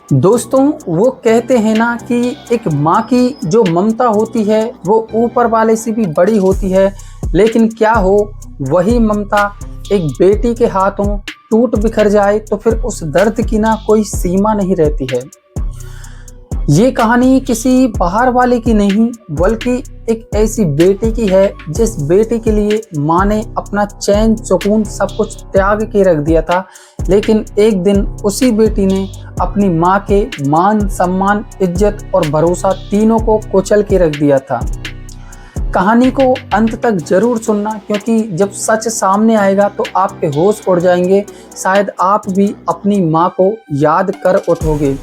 दोस्तों, वो कहते हैं ना कि एक माँ की जो ममता होती है वो ऊपर वाले से भी बड़ी होती है। लेकिन क्या हो, वही ममता एक बेटी के हाथों टूट बिखर जाए तो फिर उस दर्द की ना कोई सीमा नहीं रहती है। ये कहानी किसी बाहर वाले की नहीं, बल्कि एक ऐसी बेटी की है जिस बेटी के लिए माँ ने अपना चैन सुकून सब कुछ त्याग के रख दिया था। लेकिन एक दिन उसी बेटी ने अपनी माँ के मान सम्मान, इज्जत और भरोसा तीनों को कुचल के रख दिया था। कहानी को अंत तक जरूर सुनना, क्योंकि जब सच सामने आएगा तो आपके होश उड़ जाएंगे। शायद आप भी अपनी माँ को याद कर उठोगे।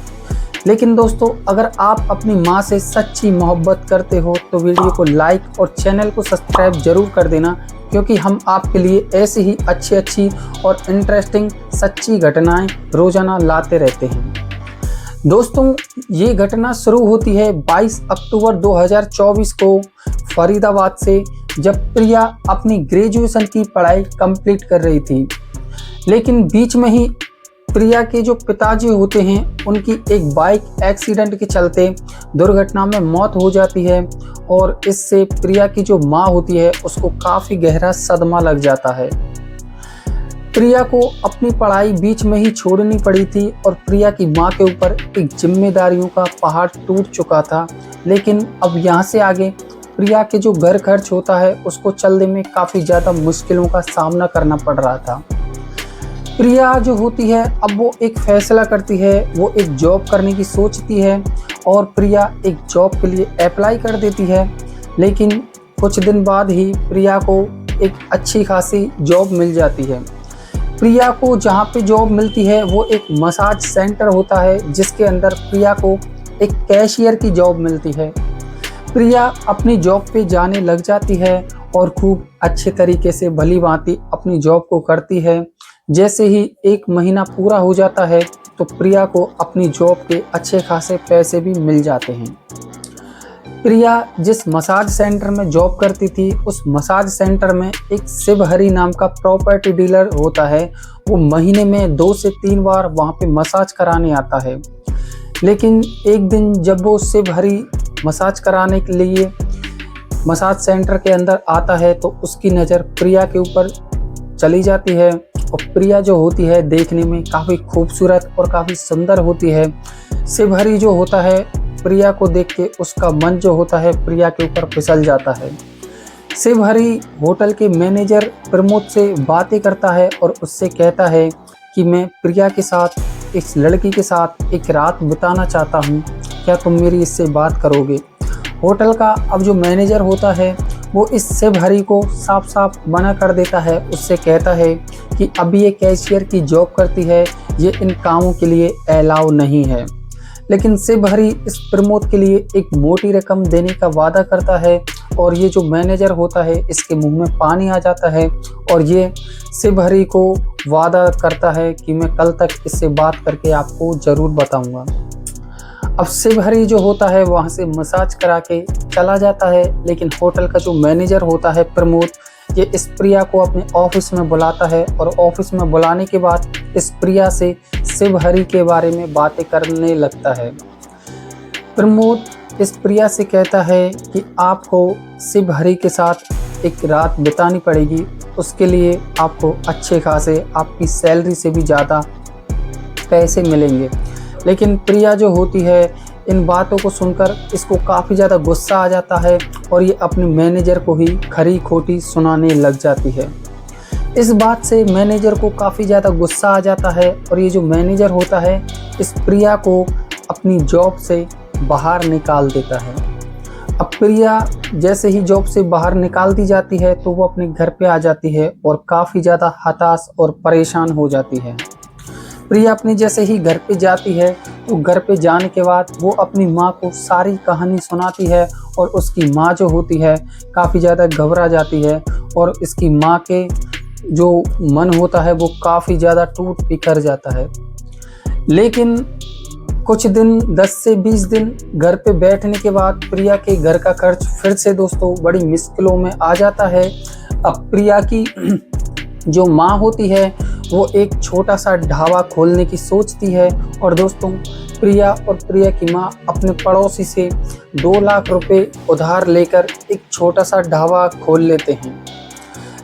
लेकिन दोस्तों, अगर आप अपनी माँ से सच्ची मोहब्बत करते हो तो वीडियो को लाइक और चैनल को सब्सक्राइब जरूर कर देना, क्योंकि हम आपके लिए ऐसी ही अच्छी और इंटरेस्टिंग सच्ची घटनाएं रोजाना लाते रहते हैं। दोस्तों, ये घटना शुरू होती है 22 अक्टूबर 2024 को फरीदाबाद से, जब प्रिया अपनी ग्रेजुएशन की पढ़ाई कंप्लीट कर रही थी। लेकिन बीच में ही प्रिया के जो पिताजी होते हैं, उनकी एक बाइक एक्सीडेंट के चलते दुर्घटना में मौत हो जाती है और इससे प्रिया की जो माँ होती है उसको काफ़ी गहरा सदमा लग जाता है। प्रिया को अपनी पढ़ाई बीच में ही छोड़नी पड़ी थी और प्रिया की माँ के ऊपर एक जिम्मेदारियों का पहाड़ टूट चुका था। लेकिन अब यहाँ से आगे प्रिया के जो घर खर्च होता है उसको चलने में काफ़ी ज़्यादा मुश्किलों का सामना करना पड़ रहा था। प्रिया जो होती है, अब वो एक फैसला करती है, वो एक जॉब करने की सोचती है और प्रिया एक जॉब के लिए अप्लाई कर देती है। लेकिन कुछ दिन बाद ही प्रिया को एक अच्छी खासी जॉब मिल जाती है। प्रिया को जहाँ पे जॉब मिलती है वो एक मसाज सेंटर होता है, जिसके अंदर प्रिया को एक कैशियर की जॉब मिलती है। प्रिया अपनी जॉब पे जाने लग जाती है और खूब अच्छे तरीके से भली भांति अपनी जॉब को करती है। जैसे ही एक महीना पूरा हो जाता है तो प्रिया को अपनी जॉब के अच्छे खासे पैसे भी मिल जाते हैं। प्रिया जिस मसाज सेंटर में जॉब करती थी, उस मसाज सेंटर में एक शिवहरी नाम का प्रॉपर्टी डीलर होता है। वो महीने में 2 से 3 बार वहाँ पे मसाज कराने आता है। लेकिन एक दिन जब वो शिवहरी मसाज कराने के लिए मसाज सेंटर के अंदर आता है तो उसकी नज़र प्रिया के ऊपर चली जाती है। और प्रिया जो होती है देखने में काफ़ी खूबसूरत और काफ़ी सुंदर होती है। शिवहरी जो होता है, प्रिया को देख के उसका मन जो होता है प्रिया के ऊपर फिसल जाता है। शिवहरी होटल के मैनेजर प्रमोद से बातें करता है और उससे कहता है कि मैं प्रिया के साथ, इस लड़की के साथ एक रात बिताना चाहता हूँ, क्या तुम मेरी इससे बात करोगे। होटल का अब जो मैनेजर होता है वो इस शिवहरी को साफ साफ मना कर देता है। उससे कहता है कि अभी ये कैशियर की जॉब करती है, ये इन कामों के लिए अलाउ नहीं है। लेकिन शिवहरी इस प्रमोद के लिए एक मोटी रकम देने का वादा करता है और ये जो मैनेजर होता है इसके मुंह में पानी आ जाता है और ये शिवहरी को वादा करता है कि मैं कल तक इससे बात करके आपको ज़रूर बताऊंगा। अब शिवहरी जो होता है वहाँ से मसाज करा के चला जाता है। लेकिन होटल का जो मैनेजर होता है प्रमोद, ये इस प्रिया को अपने ऑफिस में बुलाता है और ऑफिस में बुलाने के बाद इस प्रिया से शिवहरी के बारे में बातें करने लगता है। प्रमोद इस प्रिया से कहता है कि आपको शिवहरी के साथ एक रात बितानी पड़ेगी, उसके लिए आपको अच्छे खासे, आपकी सैलरी से भी ज़्यादा पैसे मिलेंगे। लेकिन प्रिया जो होती है इन बातों को सुनकर इसको काफ़ी ज़्यादा गुस्सा आ जाता है और ये अपने मैनेजर को ही खरी खोटी सुनाने लग जाती है। इस बात से मैनेजर को काफ़ी ज़्यादा गुस्सा आ जाता है और ये जो मैनेजर होता है इस प्रिया को अपनी जॉब से बाहर निकाल देता है। अब प्रिया जैसे ही जॉब से बाहर निकाल दी जाती है तो वो अपने घर पे आ जाती है और काफ़ी ज़्यादा हताश और परेशान हो जाती है। प्रिया अपनी जैसे ही घर पे जाती है तो घर पे जाने के बाद वो अपनी माँ को सारी कहानी सुनाती है और उसकी माँ जो होती है काफ़ी ज़्यादा घबरा जाती है और इसकी माँ के जो मन होता है वो काफ़ी ज़्यादा टूट बिखर जाता है। लेकिन कुछ दिन, 10 से 20 दिन घर पे बैठने के बाद प्रिया के घर का खर्च फिर से दोस्तों बड़ी मुश्किलों में आ जाता है। अब प्रिया की जो माँ होती है वो एक छोटा सा ढाबा खोलने की सोचती है। और दोस्तों प्रिया और प्रिया की माँ अपने पड़ोसी से 2 लाख रुपए उधार लेकर एक छोटा सा ढाबा खोल लेते हैं।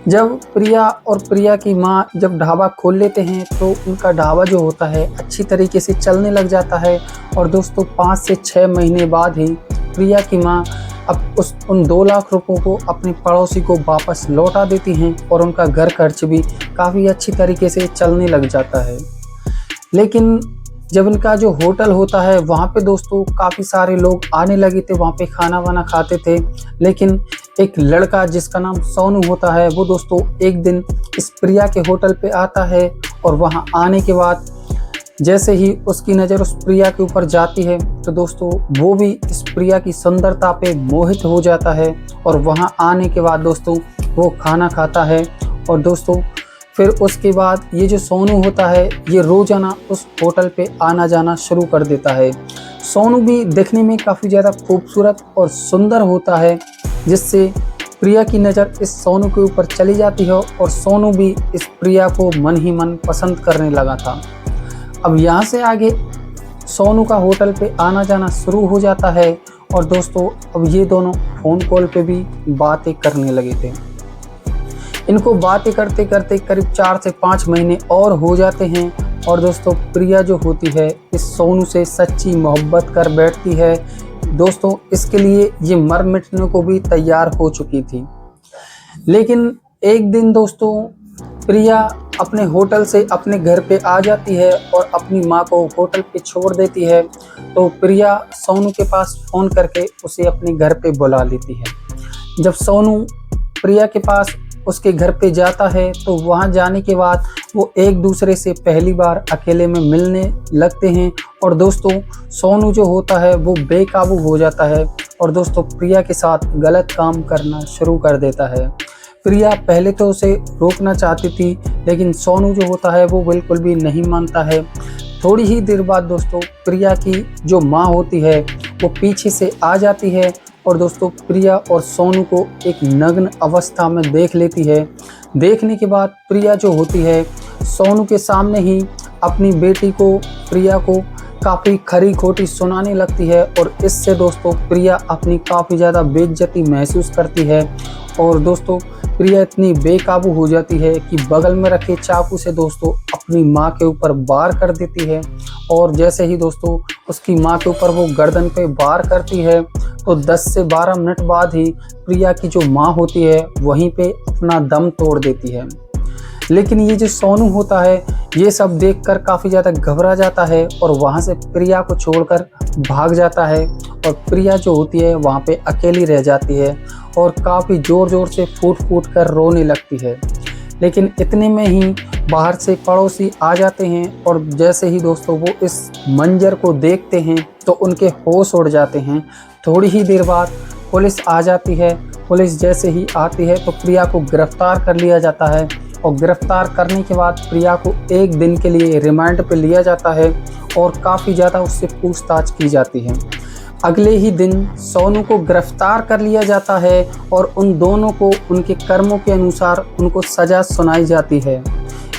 जब प्रिया और प्रिया की माँ जब ढाबा खोल लेते हैं तो उनका ढाबा जो होता है अच्छी तरीके से चलने लग जाता है। और दोस्तों 5 से 6 महीने बाद ही प्रिया की माँ अब उन 2 लाख रुपयों को अपने पड़ोसी को वापस लौटा देती हैं और उनका घर खर्च भी काफ़ी अच्छी तरीके से चलने लग जाता है। लेकिन जब इनका जो होटल होता है वहाँ पे दोस्तों काफ़ी सारे लोग आने लगे थे, वहाँ पे खाना वाना खाते थे। लेकिन एक लड़का जिसका नाम सोनू होता है वो दोस्तों एक दिन इस प्रिया के होटल पे आता है और वहाँ आने के बाद जैसे ही उसकी नज़र उस प्रिया के ऊपर जाती है तो दोस्तों वो भी इस प्रिया की सुंदरता पे मोहित हो जाता है। और वहाँ आने के बाद दोस्तों वो खाना खाता है। और दोस्तों फिर उसके बाद ये जो सोनू होता है ये रोज़ाना उस होटल पे आना जाना शुरू कर देता है। सोनू भी दिखने में काफ़ी ज़्यादा खूबसूरत और सुंदर होता है, जिससे प्रिया की नज़र इस सोनू के ऊपर चली जाती है और सोनू भी इस प्रिया को मन ही मन पसंद करने लगा था। अब यहाँ से आगे सोनू का होटल पे आना जाना शुरू हो जाता है। और दोस्तों अब ये दोनों फ़ोन कॉल पे भी बातें करने लगे थे। इनको बातें करते करते करीब 4 से 5 महीने और हो जाते हैं। और दोस्तों प्रिया जो होती है इस सोनू से सच्ची मोहब्बत कर बैठती है। दोस्तों इसके लिए ये मर मिटने को भी तैयार हो चुकी थी। लेकिन एक दिन दोस्तों प्रिया अपने होटल से अपने घर पे आ जाती है और अपनी माँ को होटल पे छोड़ देती है। तो प्रिया सोनू के पास फ़ोन करके उसे अपने घर पे बुला लेती है। जब सोनू प्रिया के पास उसके घर पे जाता है तो वहाँ जाने के बाद वो एक दूसरे से पहली बार अकेले में मिलने लगते हैं। और दोस्तों सोनू जो होता है वो बेकाबू हो जाता है और दोस्तों प्रिया के साथ गलत काम करना शुरू कर देता है। प्रिया पहले तो उसे रोकना चाहती थी लेकिन सोनू जो होता है वो बिल्कुल भी नहीं मानता है। थोड़ी ही देर बाद दोस्तों प्रिया की जो माँ होती है वो पीछे से आ जाती है और दोस्तों प्रिया और सोनू को एक नग्न अवस्था में देख लेती है। देखने के बाद प्रिया जो होती है सोनू के सामने ही अपनी बेटी को प्रिया को काफ़ी खरी खोटी सुनाने लगती है। और इससे दोस्तों प्रिया अपनी काफ़ी ज़्यादा बेइज्जती महसूस करती है। और दोस्तों प्रिया इतनी बेकाबू हो जाती है कि बगल में रखे चाकू से दोस्तों अपनी माँ के ऊपर वार कर देती है। और जैसे ही दोस्तों उसकी माँ के ऊपर वो गर्दन पे वार करती है तो 10 से 12 मिनट बाद ही प्रिया की जो माँ होती है वहीं पे अपना दम तोड़ देती है। लेकिन ये जो सोनू होता है ये सब देखकर काफ़ी ज़्यादा घबरा जाता है और वहाँ से प्रिया को छोड़कर भाग जाता है। और प्रिया जो होती है वहाँ पे अकेली रह जाती है और काफ़ी ज़ोर ज़ोर से फूट फूट कर रोने लगती है। लेकिन इतने में ही बाहर से पड़ोसी आ जाते हैं और जैसे ही दोस्तों वो इस मंजर को देखते हैं तो उनके होश उड़ जाते हैं। थोड़ी ही देर बाद पुलिस आ जाती है। पुलिस जैसे ही आती है तो प्रिया को गिरफ्तार कर लिया जाता है और गिरफ्तार करने के बाद प्रिया को 1 दिन के लिए रिमांड पे लिया जाता है और काफ़ी ज़्यादा उससे पूछताछ की जाती है। अगले ही दिन सोनू को गिरफ्तार कर लिया जाता है और उन दोनों को उनके कर्मों के अनुसार उनको सज़ा सुनाई जाती है।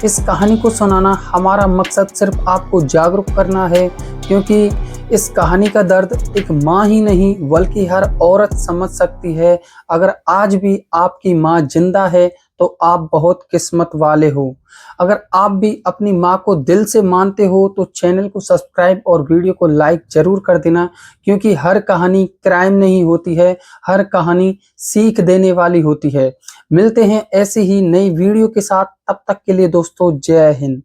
इस कहानी को सुनाना हमारा मकसद सिर्फ आपको जागरूक करना है, क्योंकि इस कहानी का दर्द एक माँ ही नहीं बल्कि हर औरत समझ सकती है। अगर आज भी आपकी माँ जिंदा है तो आप बहुत किस्मत वाले हो। अगर आप भी अपनी माँ को दिल से मानते हो तो चैनल को सब्सक्राइब और वीडियो को लाइक जरूर कर देना, क्योंकि हर कहानी क्राइम नहीं होती है, हर कहानी सीख देने वाली होती है। मिलते हैं ऐसी ही नई वीडियो के साथ, तब तक के लिए दोस्तों जय हिंद।